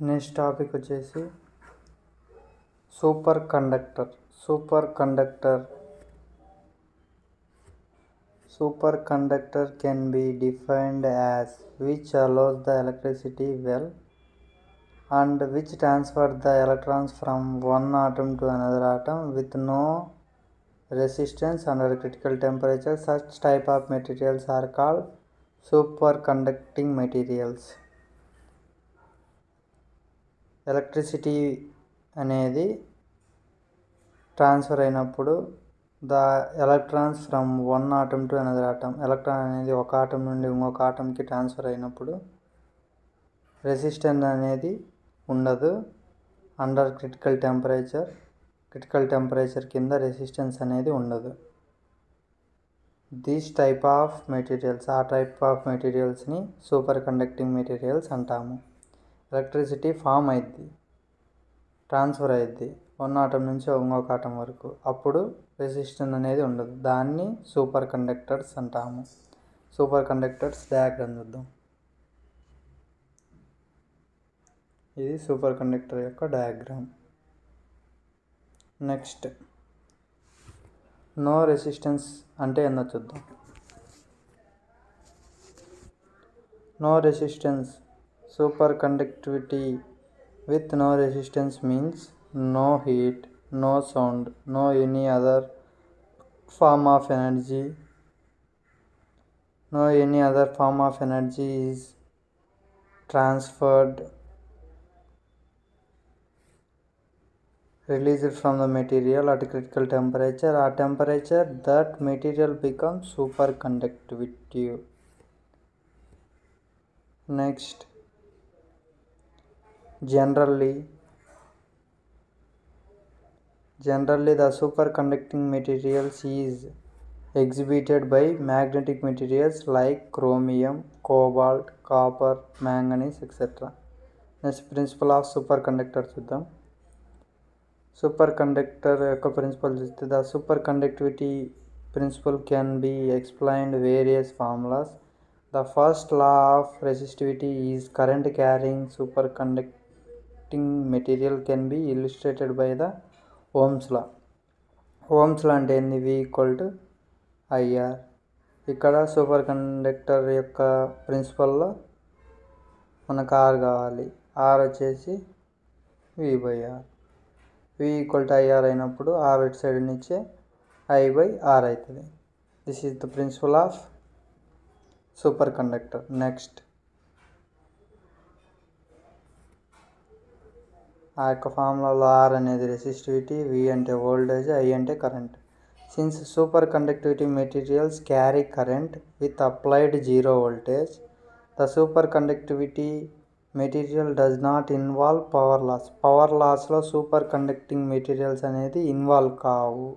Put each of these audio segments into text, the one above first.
Next topic వచ్చేసి super conductor. Super conductor can be defined as which allows the electricity well and which transfers the electrons from one atom to another atom with no resistance under critical temperature. Such type of materials are called superconducting materials. Electricity అనేది transfer అయినప్పుడు the electrons from one atom to another atom, electron అనేది ఒక atom నుండి ఇంకొక ఆటంకి transfer అయినప్పుడు resistance అనేది ఉండదు. Under critical temperature కింద రెసిస్టెన్స్ అనేది ఉండదు. దిస్ టైప్ ఆఫ్ మెటీరియల్స్, ఆ టైప్ ఆఫ్ మెటీరియల్స్ని సూపర్ కండక్టింగ్ మెటీరియల్స్ అంటాము. ఎలక్ట్రిసిటీ ఫామ్ అయింది, ట్రాన్స్ఫర్ అయింది వన్ ఆటం నుంచి ఇంకొక ఆటం వరకు, అప్పుడు రెసిస్టెన్స్ అనేది ఉండదు. దాన్ని సూపర్ కండక్టర్స్ అంటాము. సూపర్ కండక్టర్స్ డయాగ్రామ్ చూద్దాం. ఇది సూపర్ కండక్టర్ యొక్క డయాగ్రామ్. నెక్స్ట్ నో రెసిస్టెన్స్ అంటే ఏందో చూద్దాం. No resistance superconductivity with no resistance means no heat, no sound, no any other form of energy. No any other form of energy is transferred, released from the material at critical temperature. At temperature that material becomes superconductive. Next, generally the superconducting materials is exhibited by magnetic materials like chromium, cobalt, copper, manganese, etc. Next, principle of superconductor చూద్దాం. superconductor యొక్క principal చూస్తే the superconductivity principle can be explained various formulas. The first law of resistivity is current carrying superconducting material can be illustrated by the Ohm's law. Ohm's law అంటే ఏంది? V = IR. ఇక్కడ super conductor యొక్క ప్రిన్సిపల్లో మనకు R కావాలి. R వచ్చేసి V/R. V = IR అయినప్పుడు R ఇటు side నుంచి I/R అవుతుంది. This is the principle of superconductor. Next, ఆ యొక్క ఫార్ములాలో R అనేది రెసిస్టివిటీ, V అంటే వోల్టేజ్, I అంటే current. Since superconductivity materials carry current with applied zero voltage, the superconductivity material does not involve power loss. Power లాస్లో superconducting materials అనేది involve కావు.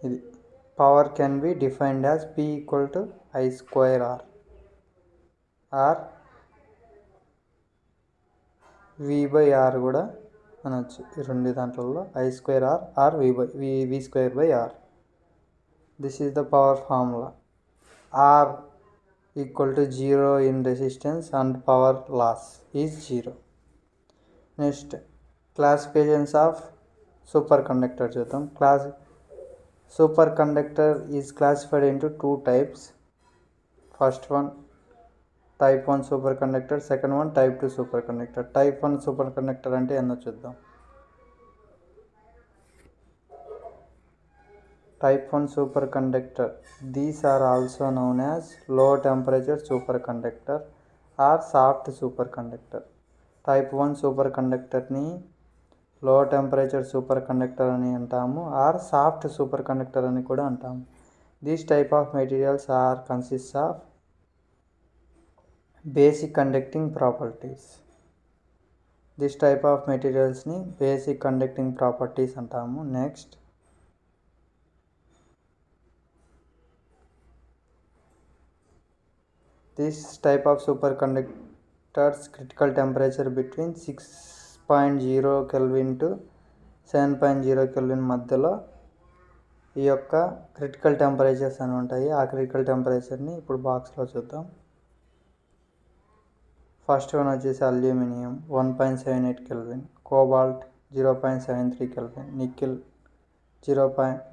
ఇది power can be defined as P = I²R or V/R కూడా అనొచ్చు. ఈ రెండు దాంట్లలో I²R or V²R. This is the power formula. R = 0 in resistance and power loss is 0. Next, classifications of superconductor చూద్దాం. Superconductor is classified into two types. First one, type 1 superconductor. Second one, type 2 superconductor. Type 1 superconductor అంటే ఏందో చూద్దాం. Type 1 superconductor. These are also known as low temperature superconductor or soft superconductor. Type 1 superconductorని లో temperature super conductor అని అంటాము, are soft super conductor అని కూడా అంటాము. These type of materials are consist of basic conducting properties. This type of మెటీరియల్స్ని basic conducting properties అంటాము. Next, this type of superconductors critical temperature between 6.0 Kelvin to 7.0 Kelvin మధ్యలో ఈ యొక్క critical temperatures అని ఉంటాయి. ఆ క్రిటికల్ టెంపరేచర్ని ఇప్పుడు బాక్స్లో చూద్దాం. ఫస్ట్ వన్ వచ్చేసి aluminium 1.78 kelvin, cobalt 0.73 kelvin, nickel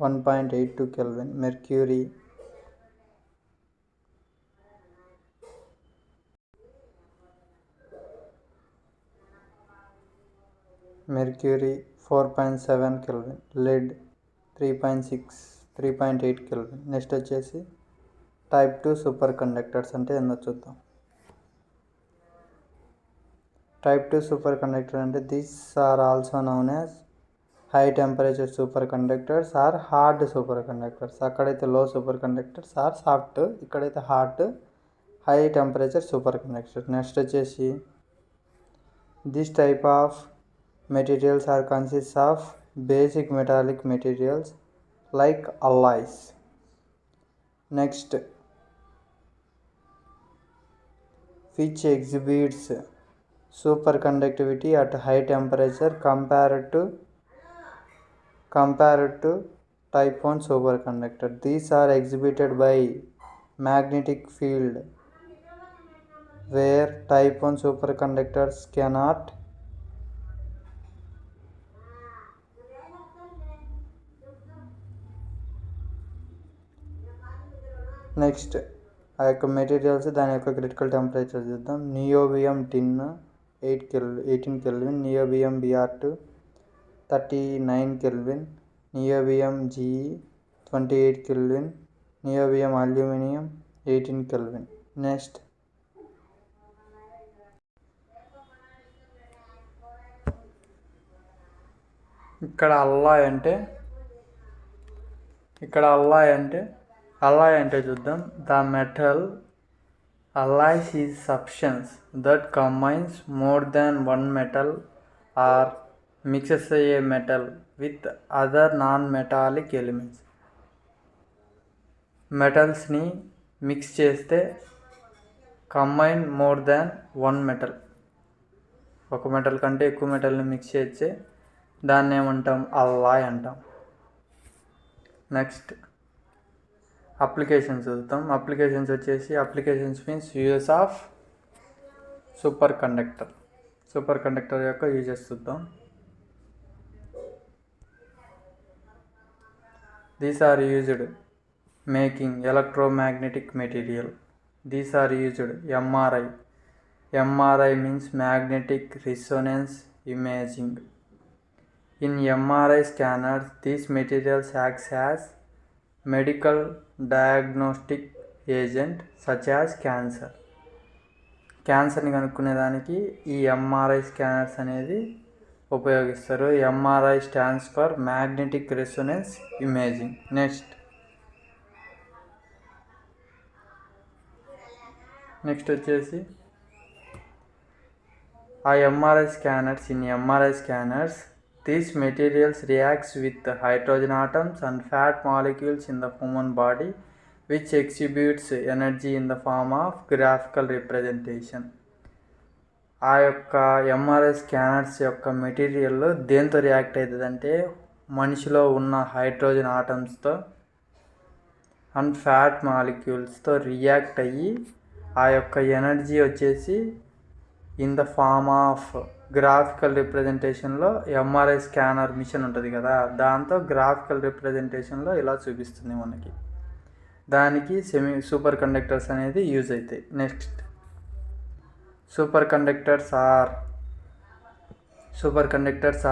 1.82 kelvin, mercury 4.7 kelvin, lead 3.8 kelvin. Next వచ్చేసి టైప్ 2 సూపర్ కండక్టర్స్ అంటే ఏందో చూద్దాం. టైప్ 2 సూపర్ కండక్టర్ అంటే these are also known as high temperature superconductors are hard superconductors. అక్కడైతే low superconductors are soft, ఇక్కడైతే hard high temperature superconductor. Next వచ్చేసి this type of materials are consists of basic metallic materials like alloys. Next, which exhibits superconductivity at high temperature compared to type 1 superconductor. These are exhibited by magnetic field, where type 1 superconductors cannot. Next ఆ యొక్క materials దాని యొక్క critical temperature చూద్దాం. Niobium tin 18 kelvin, niobium బిఆర్2 39 kelvin, niobium G E 28 kelvin, niobium aluminium 18 kelvin. Next ఇక్కడ alloy అంటే చూద్దాం. The metal alloys is substance that combines more than one metal or mixes a metal with other non-metallic elements. మెటల్స్ని mix చేస్తే combine more than one metal, ఒక metal కంటే ఎక్కువ మెటల్ని mix చేస్తే దాన్ని ఏమంటాం? అల్లాయ్ అంటాం. నెక్స్ట్ అప్లికేషన్స్ చూద్దాం. అప్లికేషన్స్ వచ్చేసి applications means uses of superconductor యొక్క యూజెస్ చూద్దాం. These are used making electromagnetic material. These are used MRI means magnetic resonance imaging. In MRI scanners these materials acts as medical diagnostic agent such as క్యాన్సర్ని కనుక్కునేదానికి ఈ MRI scanners అనేది ఉపయోగిస్తారు. MRI stands for magnetic resonance imaging. Next వచ్చేసి ఆ MRI scanners these materials reacts with hydrogen atoms and fat molecules in the human body, which exhibits energy in the form of graphical representation. ఆ యొక్క MRI scanners యొక్క material దేంతో react అవుతుందంటే మనిషిలో ఉన్న hydrogen ఆటమ్స్తో అండ్ ఫ్యాట్ మాలిక్యూల్స్తో react అయ్యి ఆ యొక్క ఎనర్జీ వచ్చేసి in the form of graphical రిప్రజెంటేషన్లో ఎంఆర్ఐ స్కానర్ మిషన్ ఉంటుంది కదా, దాంతో గ్రాఫికల్ రిప్రజెంటేషన్లో ఇలా చూపిస్తుంది మనకి. దానికి సూపర్ కండక్టర్స్ అనేది యూజ్ అవుతాయి. Next superconductors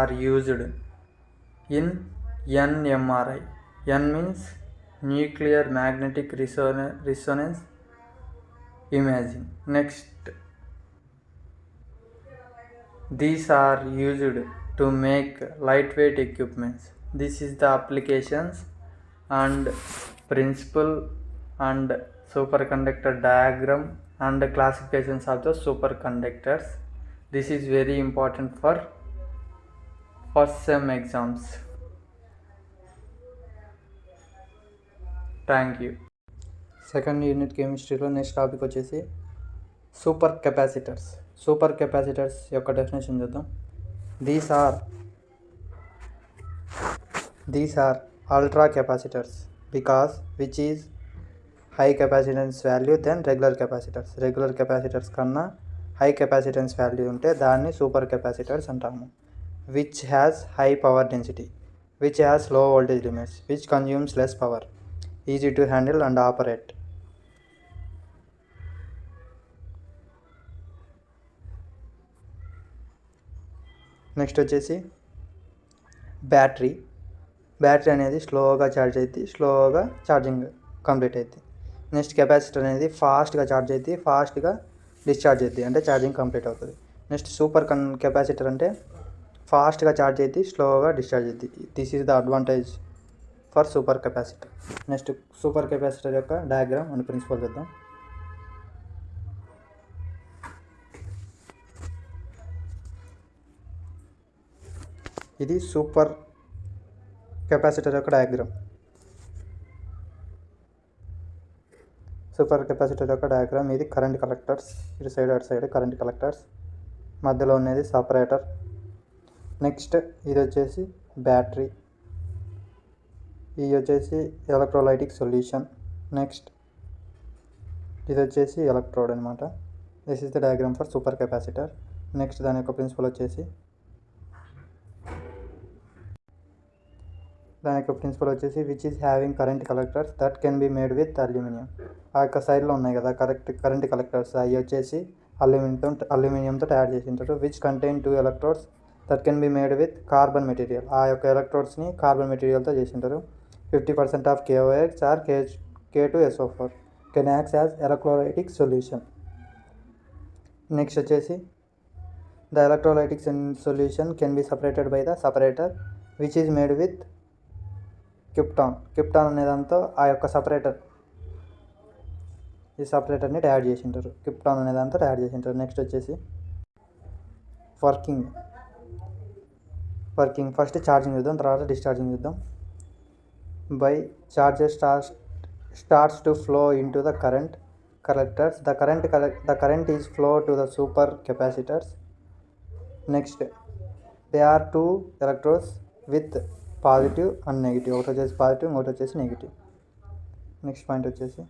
are used in NMRI. N means nuclear magnetic resonance imaging. Next these are used to make lightweight equipments. This is the applications and principle and superconductor diagram and classifications of the superconductors. This is very important for first sem exams. Thank you. Second unit కెమిస్ట్రీలో next topic వచ్చేసి supercapacitors యొక్క definition చూద్దాం. These are ultra capacitors, because which is high capacitance value than regular capacitors. Regular capacitors కన్నా high capacitance value ఉంటే దాన్ని super capacitors అంటాము. Which has high power density, which has లో voltage limits, which consumes less power, easy to handle and operate. Next వచ్చేసి battery. Battery అనేది స్లోగా charge అవుతుంది, స్లోగా ఛార్జింగ్ కంప్లీట్ అవుతుంది. నెక్స్ట్ కెపాసిటర్ అనేది ఫాస్ట్గా ఛార్జ్ అవుతుంది, ఫాస్ట్గా డిశ్చార్జ్ అవుతుంది, అంటే ఛార్జింగ్ కంప్లీట్ అవుతుంది. నెక్స్ట్ సూపర్ కెపాసిటర్ అంటే ఫాస్ట్గా ఛార్జ్ అవుతుంది, స్లోగా డిశ్చార్జ్ అవుతుంది. This is the advantage for super capacitor. Next super capacitor యొక్క డయాగ్రామ్ అండ్ ప్రిన్సిపల్ చూద్దాం. ఇది సూపర్ కెపాసిటర్ యొక్క డయాగ్రామ్. సూపర్ కెపాసిటర్ యొక్క డయాగ్రామ్. ఇది కరెంట్ కలెక్టర్స్, ఇటు సైడ్ అటు సైడ్ కరెంట్ కలెక్టర్స్, మధ్యలో ఉన్నది సపరేటర్. నెక్స్ట్ ఇది వచ్చేసి బ్యాటరీ, ఇది వచ్చేసి ఎలక్ట్రోలైటిక్ సొల్యూషన్. నెక్స్ట్ ఇది వచ్చేసి ఎలక్ట్రోడ్ అనమాట. This is the diagram for super capacitor. Next దాని యొక్క ప్రిన్సిపల్ వచ్చేసి which is having current collectors that can be made with aluminium. ఆ యొక్క సైడ్లో ఉన్నాయి కదా కరెంట్ కలెక్టర్స్, అవి వచ్చేసి అల్యూమినియంతో తయారు చేసి ఉంటారు. Which contain 2 electrodes that can be made with carbon material. ఆ యొక్క ఎలక్ట్రోడ్స్ని కార్బన్ మెటీరియల్తో చేసి ఉంటారు. 50% of KOH or K2SO4 can act as electrolytic solution. Next వచ్చేసి the electrolytic solution can be separated by the separator which is made with Kapton. Kapton అనే దాంతో ఆ యొక్క ఈ సపరేటర్ని తయారు చేసి ఉంటారు. కిప్టాన్ అనే దాంతో తయారు చేసి ఉంటారు. నెక్స్ట్ వచ్చేసి వర్కింగ్. ఫస్ట్ ఛార్జింగ్ చూద్దాం, తర్వాత డిశ్చార్జింగ్ చూద్దాం. By charges starts to flow into the current collectors. The current is flow to the supercapacitors. Next they are 2 electrodes with positive and negative. ఒకటి వచ్చేసి positive, ఇంకోటి వచ్చేసి negative. Next point వచ్చేసి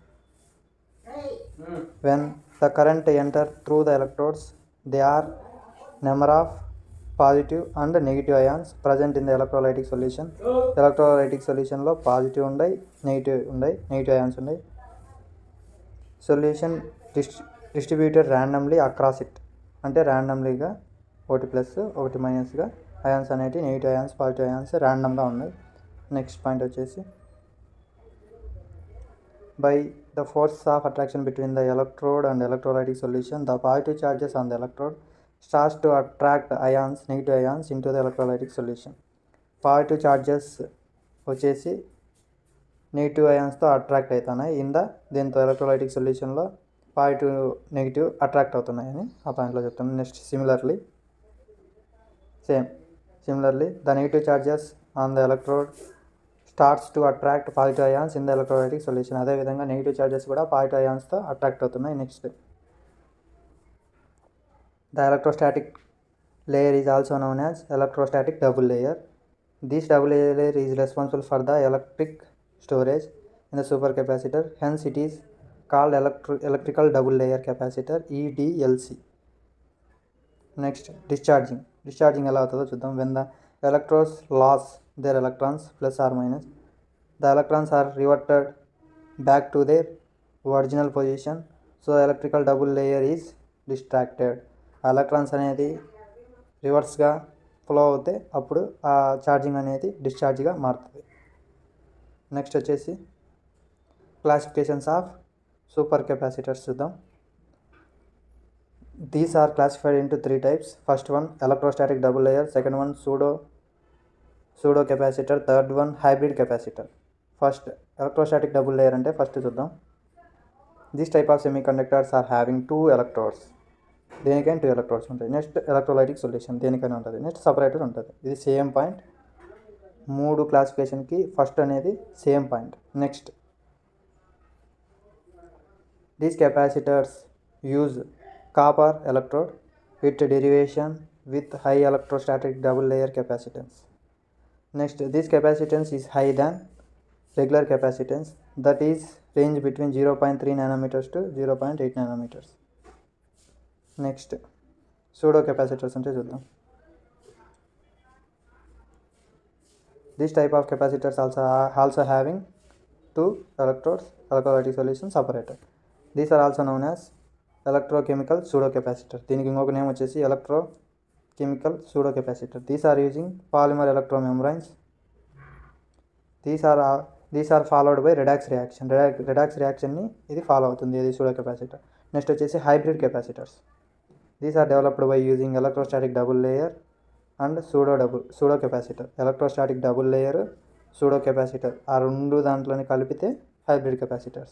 when the current enter through the electrodes they are number of positive and negative ions present in the electrolytic solution. Electrolytic సొల్యూషన్లో positive ఉన్నాయి, negative ions ఉన్నాయి. Solution distributed randomly across it, అంటే ర్యాండమ్లీగా ఒకటి plus ఒకటి మైనస్గా ions అనేవి negative ions positive ions ర్యాండమ్గా ఉన్నాయి. Next point వచ్చేసి by the force of attraction between the electrode and electrolytic solution the positive charges on the electrode starts to attract ions negative ions in to the electrolytic solution. Positive charges వచ్చేసి negative అయాన్స్తో attract అవుతున్నాయి దీంతో electrolytic సొల్యూషన్లో positive negative attract అవుతున్నాయని ఆ పాయింట్లో చెప్తున్నాను. Next similarly the negative charges on the electrode starts to attract positive ions in the electrolytic solution. అదేవిధంగా negative charges కూడా పాజిటివ్ అయాన్స్తో అట్రాక్ట్ అవుతున్నాయి. Next the electrostatic layer is also known as electrostatic double layer. This double layer is responsible for the electric storage in the supercapacitor. Hence it is called electrical double layer capacitor, EDLC. Next discharging ఎలా అవుతుందో చూద్దాం. when the electrodes loss their electrons plus or minus, the electrons are reverted back to their original position, so electrical double layer is distracted. Electrons అనేది రివర్స్గా flow అవుతే అప్పుడు ఆ charging అనేది డిశ్చార్జ్గా మారుతుంది. Next వచ్చేసి క్లాసిఫికేషన్స్ ఆఫ్ సూపర్ కెపాసిటర్స్ చూద్దాం. These are classified into 3 types. First one electrostatic double layer, second one pseudo capacitor, third one hybrid capacitor. First electrostatic double layer అంటే first చూద్దాం. This type of semiconductors are having 2 electrodes. దేనికైనా 2 electrodes ఉంటాయి. Next electrolytic solution దేనికైనా ఉంటుంది. Next separator ఉంటుంది. ఇది same point. 3 క్లాసిఫికేషన్కి first అనేది same point. Next these capacitors use copper electrode with derivation with high electrostatic double layer capacitance. Next, this capacitance is higher than regular capacitance, that is range between 0.3 nanometers to 0.8 nanometers. Next, pseudo capacitors ante chuddam. This type of capacitors also having two electrodes, electrolytic solution separated. These are also known as electrochemical pseudo capacitor. దీనికి ఇంకొక name వచ్చేసి electrochemical pseudo capacitor. These are using polymer electromembranes. These are followed by redox reaction. Redox reaction ni ఇది follow అవుతుంది, ఇది pseudo capacitor. Next వచ్చేసి hybrid capacitors. These are developed by using electrostatic double layer and pseudo capacitor. Electrostatic double layer, pseudo capacitor ఆ రెండు దాంట్లోని కలిపితే hybrid capacitors.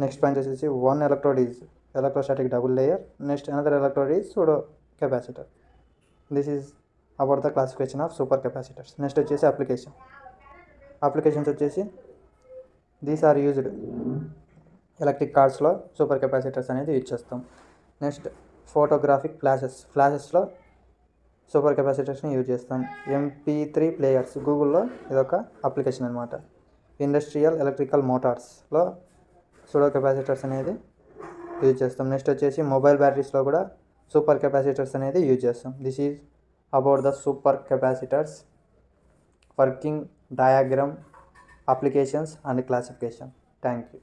Next point వచ్చేసి one electrode is electrostatic double layer, next another electrode is pseudo capacitor. This is about the classification of super capacitors. Next వచ్చేసి applications వచ్చేసి these are used electric కార్స్లో supercapacitors అనేది use చేస్తాం. Next photographic ఫ్లాషెస్లో సూపర్ కెపాసిటర్స్ని use చేస్తాం. MP3 players గూగుల్లో ఇదొక అప్లికేషన్ అనమాట. ఇండస్ట్రియల్ ఎలక్ట్రికల్ మోటార్స్లో సూడో కెపాసిటర్స్ అనేది యూజ్ చేస్తాం. నెక్స్ట్ వచ్చేసి మొబైల్ బ్యాటరీస్లో కూడా సూపర్ కెపాసిటర్స్ అనేది యూజ్ చేస్తాం. This is about the supercapacitors, working diagram, applications and classification. Thank you.